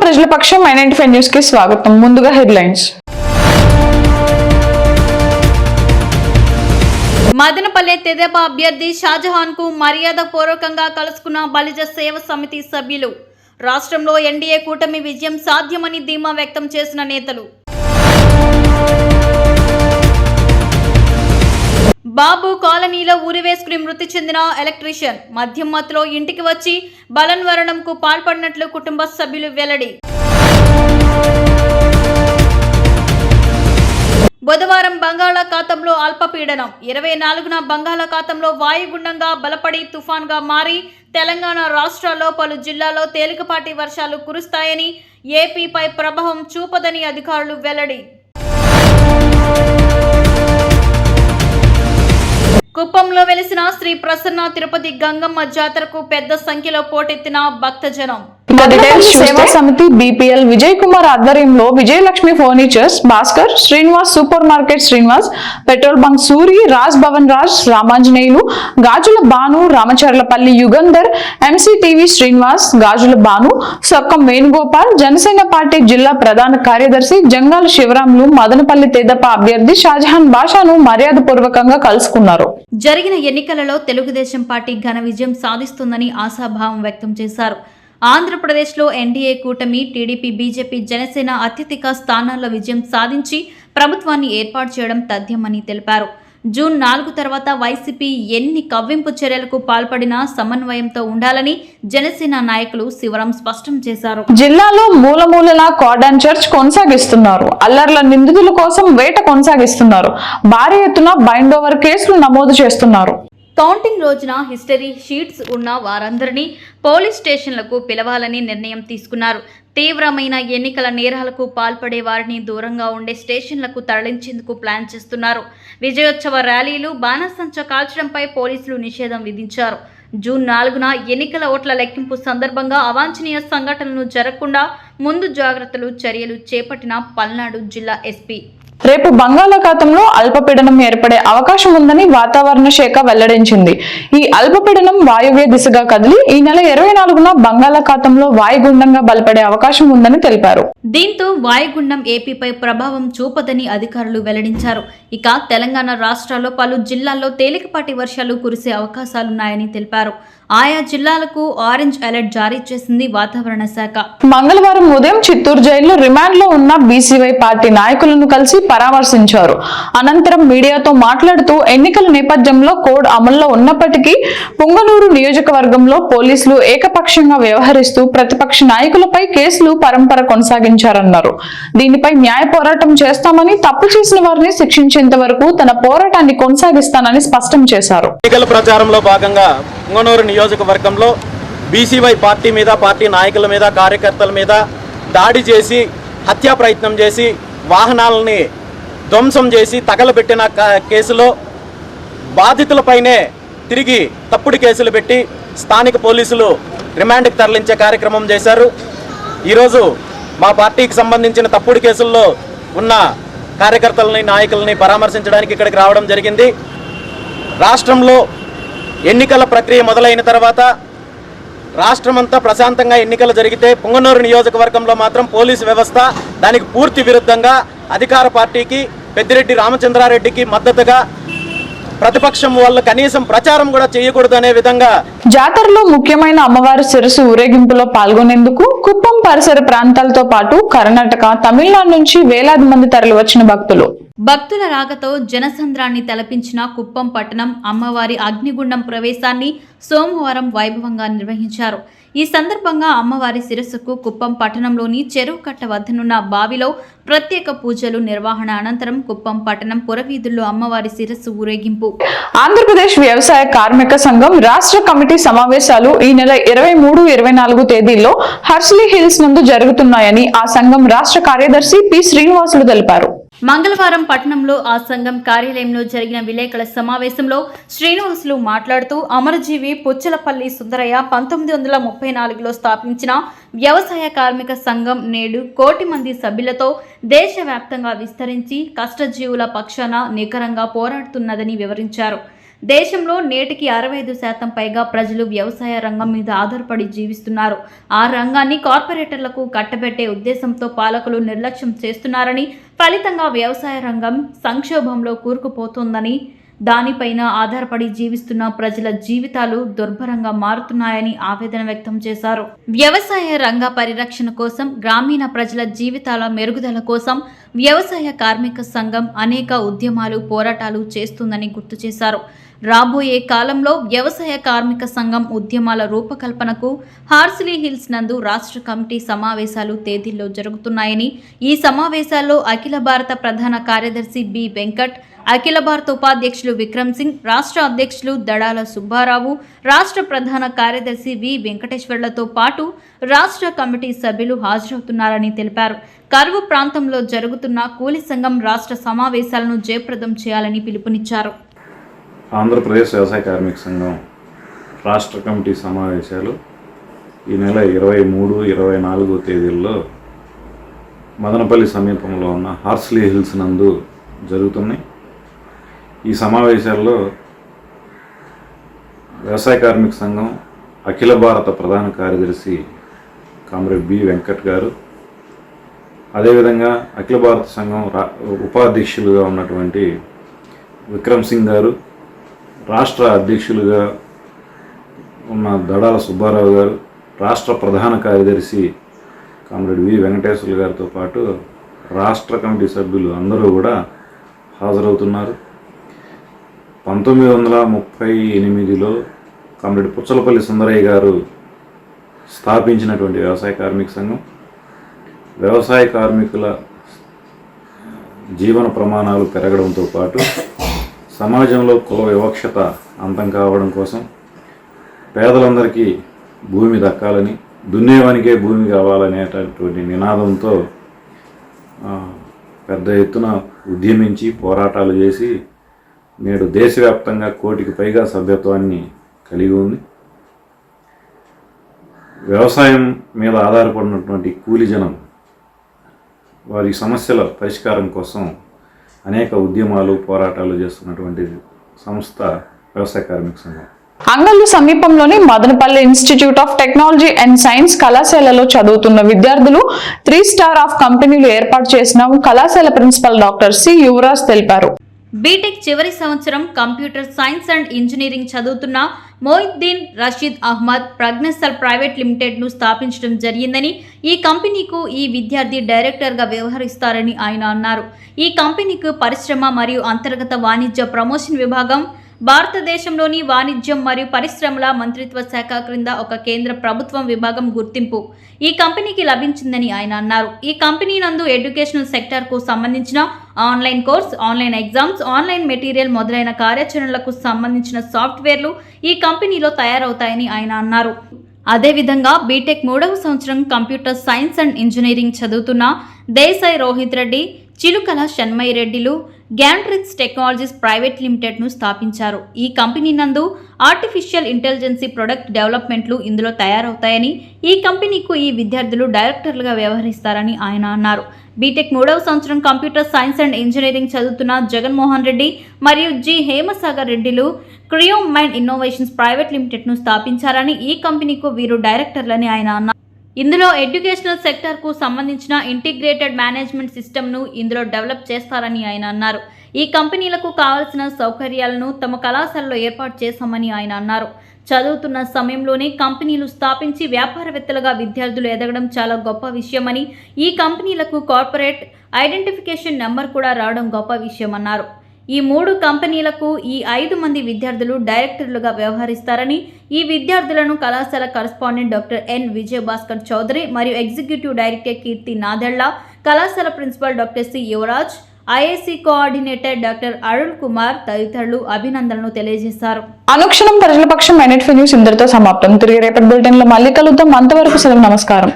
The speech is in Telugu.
ప్రజల పక్షం I95 న్యూస్ కి స్వాగతం. ముందుగా హెడ్లైన్స్. మదనపల్లె తెదేపా అభ్యర్థి షాజహాన్ కు మర్యాద పూర్వకంగా కలుసుకున్న బలిజ సేవ సమితి సభ్యులు. రాష్ట్రంలో ఎన్డీఏ కూటమి విజయం సాధ్యమని ధీమా వ్యక్తం చేసిన నేతలు. బాబు కాలనీలో ఊరివేసుకుని మృతి చెందిన ఎలక్ట్రీషియన్. మద్యం మత్తులో ఇంటికి వచ్చి బలన్వరణంకు పాల్పడినట్లు కుటుంబ సభ్యులు వెల్లడి. బుధవారం బంగాళాఖాతంలో అల్పపీడనం 24న బంగాళాఖాతంలో వాయుగుండంగా బలపడి తుఫాన్గా మారి తెలంగాణ రాష్ట్రాల్లో పలు జిల్లాల్లో తేలికపాటి వర్షాలు కురుస్తాయని, ఏపీపై ప్రభావం చూపదని అధికారులు వెల్లడి. కుప్పంలో వెలిసిన శ్రీ ప్రసన్న తిరుపతి గంగమ్మ జాతరకు పెద్ద సంఖ్యలో పోటెత్తిన భక్తజనం. సేవా సమితి BPL విజయ్ కుమార్ ఆధ్వర్యంలో Vijayalakshmi furnitures, Bhaskar, Srinivas super market Srinivas, petrol bunk Suri, Raj Bhavan Raj, Ramanjaneyulu, Gajula Bhanu, Ramacharlapalli Yugandhar, MCTV Srinivas, Gajula Bhanu, Sokkam Venugopal, Janasena party జిల్లా ప్రధాన కార్యదర్శి జంగాల శివరాములు మదనపల్లి తెదేపా అభ్యర్థి షాజహాన్ బాషాను మర్యాద పూర్వకంగా కలుసుకున్నారు. జరిగిన ఎన్నికలలో తెలుగుదేశం పార్టీ ఘన విజయం సాధిస్తుందని ఆశాభావం వ్యక్తం చేశారు. ఆంధ్రప్రదేశ్లో ఎన్డీఏ కూటమి టీడీపీ, బీజేపీ, జనసేన అత్యధిక స్థానాల్లో విజయం సాధించి ప్రభుత్వాన్ని ఏర్పాటు చేయడం తథ్యమని తెలిపారు. జూన్ 4 తర్వాత వైసీపీ ఎన్ని కవ్వింపు చర్యలకు పాల్పడినా సమన్వయంతో ఉండాలని జనసేన నాయకులు శివరాం స్పష్టం చేశారు. జిల్లాలో మూలమూలలా కార్డన్ చర్చ్ కొనసాగిస్తున్నారు. అల్లర్ల నిందితుల కోసం వేట కొనసాగిస్తున్నారు. భారీ ఎత్తున బైండ్ ఓవర్ కేసులు నమోదు చేస్తున్నారు. కౌంటింగ్ రోజున హిస్టరీ షీట్స్ ఉన్న వారందరినీ పోలీస్ స్టేషన్లకు పిలవాలని నిర్ణయం తీసుకున్నారు. తీవ్రమైన ఎన్నికల నేరాలకు పాల్పడే వారిని దూరంగా ఉండే స్టేషన్లకు తరలించేందుకు ప్లాన్ చేస్తున్నారు. విజయోత్సవ ర్యాలీలు, బాణసంచ కాల్చడంపై పోలీసులు నిషేధం విధించారు. జూన్ 4న ఎన్నికల ఓట్ల లెక్కింపు సందర్భంగా అవాంఛనీయ సంఘటనలు జరగకుండా ముందు జాగ్రత్తలు చర్యలు చేపట్టిన పల్నాడు జిల్లా ఎస్పీ. రేపు బంగాళాఖాతంలో అల్పపీడనం ఏర్పడే అవకాశం ఉందని వాతావరణ శాఖ వెల్లడించింది. ఈ అల్పపీడనం వాయువ్య దిశగా కదిలి ఈ నెల 24న బంగాళాఖాతంలో వాయుగుండంగా బలపడే అవకాశం ఉందని తెలిపారు. దీంతో వాయుగుండం ఏపీపై ప్రభావం చూపదని అధికారులు వెల్లడించారు. ఇక తెలంగాణ రాష్ట్రాల్లో పలు జిల్లాల్లో తేలికపాటి వర్షాలు కురిసే అవకాశాలున్నాయని తెలిపారు. ఆయా జిల్లాలకు ఆరెంజ్ అలర్ట్ జారీ చేసింది వాతావరణ శాఖ. మంగళవారం ఉదయం చిత్తూరు జైల్లో రిమాండ్ లో ఉన్న BCY పార్టీ నాయకులను కలిసి పరామర్శించారు. అనంతరం మీడియాతో మాట్లాడుతూ ఎన్నికల నేపథ్యంలో కోడ్ అమల్లో ఉన్నప్పటికీ పుంగనూరు నియోజకవర్గంలో పోలీసులు ఏకపక్షంగా వ్యవహరిస్తూ ప్రతిపక్ష నాయకులపై కేసులు పరంపర కొనసాగించారన్నారు. దీనిపై న్యాయ పోరాటం చేస్తామని, తప్పు చేసిన వారిని శిక్షించేంత వరకు తన పోరాటాన్ని కొనసాగిస్తానని స్పష్టం చేశారు. ఎన్నికల ప్రచారంలో భాగంగా పుంగనూరు నియోజకవర్గంలో BCY పార్టీ మీద, పార్టీ నాయకుల మీద, కార్యకర్తల మీద దాడి చేసి హత్యా ప్రయత్నం చేసి వాహనాలని ధ్వంసం చేసి తగలబెట్టిన కేసులో బాధితులపైనే తిరిగి తప్పుడు కేసులు పెట్టి స్థానిక పోలీసులు రిమాండ్కి తరలించే కార్యక్రమం చేశారు. ఈరోజు మా పార్టీకి సంబంధించిన తప్పుడు కేసుల్లో ఉన్న కార్యకర్తలని, నాయకులని పరామర్శించడానికి ఇక్కడికి రావడం జరిగింది. రాష్ట్రంలో ఎన్నికల ప్రక్రియ మొదలైన తర్వాత రాష్ట్రమంతా ప్రశాంతంగా ఎన్నికలు జరిగితే పుంగనూరు నియోజకవర్గంలో మాత్రం పోలీసు వ్యవస్థ దానికి పూర్తి విరుద్ధంగా అధికార పార్టీకి, పెద్దిరెడ్డి రామచంద్రారెడ్డికి మద్దతుగా ప్రతిపక్షం వల్ల కనీసం ప్రచారం కూడా చేయకూడదు అనే విధంగా జాతరలో ముఖ్యమైన అమ్మవారి శిరసు ఊరేగింపులో పాల్గొనేందుకు కుప్పం పరిసర ప్రాంతాలతో పాటు కర్ణాటక, తమిళనాడు నుంచి వేలాది మంది తరలి వచ్చిన భక్తుల రాకతో జనసంద్రాన్ని తలపించిన కుప్పం పట్టణం అమ్మవారి అగ్నిగుండం ప్రవేశాన్ని సోమవారం వైభవంగా నిర్వహించారు. ఈ సందర్భంగా అమ్మవారి శిరస్సుకు కుప్పం పట్టణంలోని చెరువు కట్ట వద్దనున్న బావిలో ప్రత్యేక పూజలు నిర్వహణ అనంతరం కుప్పం పట్టణం పురవీధుల్లో అమ్మవారి శిరస్సు ఊరేగింపు. ఆంధ్రప్రదేశ్ వ్యవసాయ కార్మిక సంఘం రాష్ట్ర కమిటీ సమావేశాలు ఈ నెల 23, 24 తేదీల్లో హర్స్లీ హిల్స్ నందు జరుగుతున్నాయని ఆ సంఘం రాష్ట్ర కార్యదర్శి P. శ్రీనివాసులు తెలిపారు. మంగళవారం పట్టణంలో ఆ సంఘం కార్యాలయంలో జరిగిన విలేకరుల సమావేశంలో శ్రీనివాసులు మాట్లాడుతూ అమరజీవి పుచ్చలపల్లి సుందరయ్య 1934లో స్థాపించిన వ్యవసాయ కార్మిక సంఘం నేడు 1 కోటి మంది సభ్యులతో దేశవ్యాప్తంగా విస్తరించి కష్టజీవుల పక్షాన నికరంగా పోరాడుతున్నదని వివరించారు. దేశంలో నేటికి 65% పైగా ప్రజలు వ్యవసాయ రంగం మీద ఆధారపడి జీవిస్తున్నారు. ఆ రంగాన్ని కార్పొరేటర్లకు కట్టబెట్టే ఉద్దేశంతో పాలకులు నిర్లక్ష్యం చేస్తున్నారని, ఫలితంగా వ్యవసాయ రంగం సంక్షోభంలో కూరుకుపోతోందని, దానిపైన ఆధారపడి జీవిస్తున్న ప్రజల జీవితాలు దుర్భరంగా మారుతున్నాయని ఆవేదన వ్యక్తం చేశారు. వ్యవసాయ రంగ పరిరక్షణ కోసం, గ్రామీణ ప్రజల జీవితాల మెరుగుదల కోసం వ్యవసాయ కార్మిక సంఘం అనేక ఉద్యమాలు, పోరాటాలు చేస్తుందని గుర్తు చేశారు. రాబోయే కాలంలో వ్యవసాయ కార్మిక సంఘం ఉద్యమాల రూపకల్పనకు హార్సిలీ హిల్స్ నందు రాష్ట్ర కమిటీ సమావేశాలు తేదీల్లో జరుగుతున్నాయని, ఈ సమావేశాల్లో అఖిల భారత ప్రధాన కార్యదర్శి బి వెంకట్, అఖిల భారత ఉపాధ్యక్షులు విక్రమ్ సింగ్, రాష్ట్ర అధ్యక్షులు దడాల సుబ్బారావు, రాష్ట్ర ప్రధాన కార్యదర్శి వి వెంకటేశ్వర్లతో పాటు రాష్ట్ర కమిటీ సభ్యులు హాజరవుతున్నారని తెలిపారు. కరువు ప్రాంతంలో జరుగుతున్న కూలీ సంఘం రాష్ట్ర సమావేశాలను జయప్రదం చేయాలని పిలుపునిచ్చారు. ఆంధ్రప్రదేశ్ వ్యవసాయ కార్మిక సంఘం రాష్ట్ర కమిటీ సమావేశాలు ఈ నెల 23, 24 తేదీల్లో మదనపల్లి సమీపంలో ఉన్న హార్సిలీ హిల్స్ నందు జరుగుతున్నాయి. ఈ సమావేశాల్లో వ్యవసాయ కార్మిక సంఘం అఖిల భారత ప్రధాన కార్యదర్శి కామ్రేడ్ బి వెంకట్ గారు, అదేవిధంగా అఖిల భారత సంఘం ఉపాధ్యక్షులుగా ఉన్నటువంటి విక్రమ్ సింగ్ గారు, రాష్ట్ర అధ్యక్షులుగా ఉన్న దడాల సుబ్బారావు గారు, రాష్ట్ర ప్రధాన కార్యదర్శి కామ్రేడ్ వి వెంకటేశ్వర్లు గారితో పాటు రాష్ట్ర కమిటీ సభ్యులు అందరూ కూడా హాజరవుతున్నారు. 1938లో కామ్రేడ్ పుచ్చలపల్లి సుందరయ్య గారు స్థాపించినటువంటి వ్యవసాయ కార్మిక సంఘం వ్యవసాయ కార్మికుల జీవన ప్రమాణాలు పెరగడంతో పాటు సమాజంలో కుల వివక్షత అంతం కావడం కోసం, పేదలందరికీ భూమి దక్కాలని, దున్నేవానికే భూమి కావాలనేటటువంటి నినాదంతో పెద్ద ఎత్తున ఉద్యమించి పోరాటాలు చేసి నేడు దేశవ్యాప్తంగా 1 కోటికి పైగా సభ్యత్వాన్ని కలిగి ఉంది. వ్యవసాయం మీద ఆధారపడినటువంటి కూలీ జనం వారి సమస్యల పరిష్కారం కోసం అనేక ఉద్యమాలు, పోరాటాలు చేస్తున్నటువంటి సంస్థ వ్యవసాయ కార్మిక సంఘం. అంగళ్ళు సమీపంలోని Madanapalle institute of technology and science కళాశాలలో చదువుతున్న విద్యార్థులు 3 స్టార్ ఆఫ్ కంపెనీలు ఏర్పాటు చేసిన కళాశాల ప్రిన్సిపల్ డాక్టర్ సి యువరాజ్ తెలిపారు. బీటెక్ చివరి సంవత్సరం కంప్యూటర్ సైన్స్ అండ్ ఇంజనీరింగ్ చదువుతున్న మొయిద్దీన్ రషీద్ అహ్మద్ ప్రజ్ఞసల్ ప్రైవేట్ లిమిటెడ్ను స్థాపించడం జరిగిందని, ఈ కంపెనీకు ఈ విద్యార్థి డైరెక్టర్గా వ్యవహరిస్తారని ఆయన అన్నారు. ఈ కంపెనీకు పరిశ్రమ మరియు అంతర్గత వాణిజ్య ప్రమోషన్ విభాగం, భారతదేశంలోని వాణిజ్యం మరియు పరిశ్రమల మంత్రిత్వ శాఖ క్రింద ఒక కేంద్ర ప్రభుత్వం విభాగం గుర్తింపు ఈ కంపెనీకి లభించిందని ఆయన అన్నారు. ఈ కంపెనీ నందు ఎడ్యుకేషనల్ సెక్టార్కు సంబంధించిన online course, online exams, online material మొదలైన కార్యాచరణలకు సంబంధించిన సాఫ్ట్వేర్లు ఈ కంపెనీలో తయారవుతాయని ఆయన అన్నారు. అదేవిధంగా బీటెక్ 3వ సంవత్సరం కంప్యూటర్ సైన్స్ అండ్ ఇంజనీరింగ్ చదువుతున్న దేశాయ్ రోహిత్ రెడ్డి, చిలుకల షణ్మయ్ రెడ్డిలు గ్యాంట్రిక్స్ టెక్నాలజీస్ ప్రైవేట్ లిమిటెడ్ను స్థాపించారు. ఈ కంపెనీ నందు ఆర్టిఫిషియల్ ఇంటెలిజెన్సీ ప్రొడక్ట్ డెవలప్మెంట్లు ఇందులో తయారవుతాయని, ఈ కంపెనీకు ఈ విద్యార్థులు డైరెక్టర్లుగా వ్యవహరిస్తారని ఆయన అన్నారు. బీటెక్ 3వ సంవత్సరం కంప్యూటర్ సైన్స్ అండ్ ఇంజనీరింగ్ చదువుతున్న జగన్మోహన్ రెడ్డి మరియు జి హేమసాగర్ రెడ్డిలు క్రియోమ్ మైండ్ ఇన్నోవేషన్స్ ప్రైవేట్ లిమిటెడ్ను స్థాపించారని, ఈ కంపెనీకు వీరు డైరెక్టర్లని ఆయన అన్నారు. ఇందులో ఎడ్యుకేషనల్ సెక్టార్కు సంబంధించిన ఇంటిగ్రేటెడ్ మేనేజ్మెంట్ సిస్టమ్ను ఇందులో డెవలప్ చేస్తారని ఆయన అన్నారు. ఈ కంపెనీలకు కావాల్సిన సౌకర్యాలను తమ కళాశాలలో ఏర్పాటు చేశామని ఆయన అన్నారు. చదువుతున్న సమయంలోనే కంపెనీలు స్థాపించి వ్యాపారవేత్తలుగా విద్యార్థులు ఎదగడం చాలా గొప్ప విషయమని, ఈ కంపెనీలకు కార్పొరేట్ ఐడెంటిఫికేషన్ నెంబర్ కూడా రావడం గొప్ప విషయమన్నారు. ఈ 3 కంపెనీలకు ఈ 5 మంది విద్యార్థులు డైరెక్టర్లుగా వ్యవహరిస్తారని, ఈ విద్యార్థులను కళాశాల correspondent doctor N Vijayabhaskar Chowdary మరియు ఎగ్జిక్యూటివ్ డైరెక్టర్ కీర్తి నాదెళ్ల, కళాశాల principal doctor C Yuvaraj, IIC coordinator doctor Arun Kumar తదితరులు అభినందనలు తెలియజేశారు. అనుక్షణం ప్రజల పక్షం న్యూస్ ఇంతటితో సమాప్తం. తిరిగి రేపటి బులెటిన్ లో మళ్ళీ కలుద్దాం. అంతవరకు సెలవు. నమస్కారం.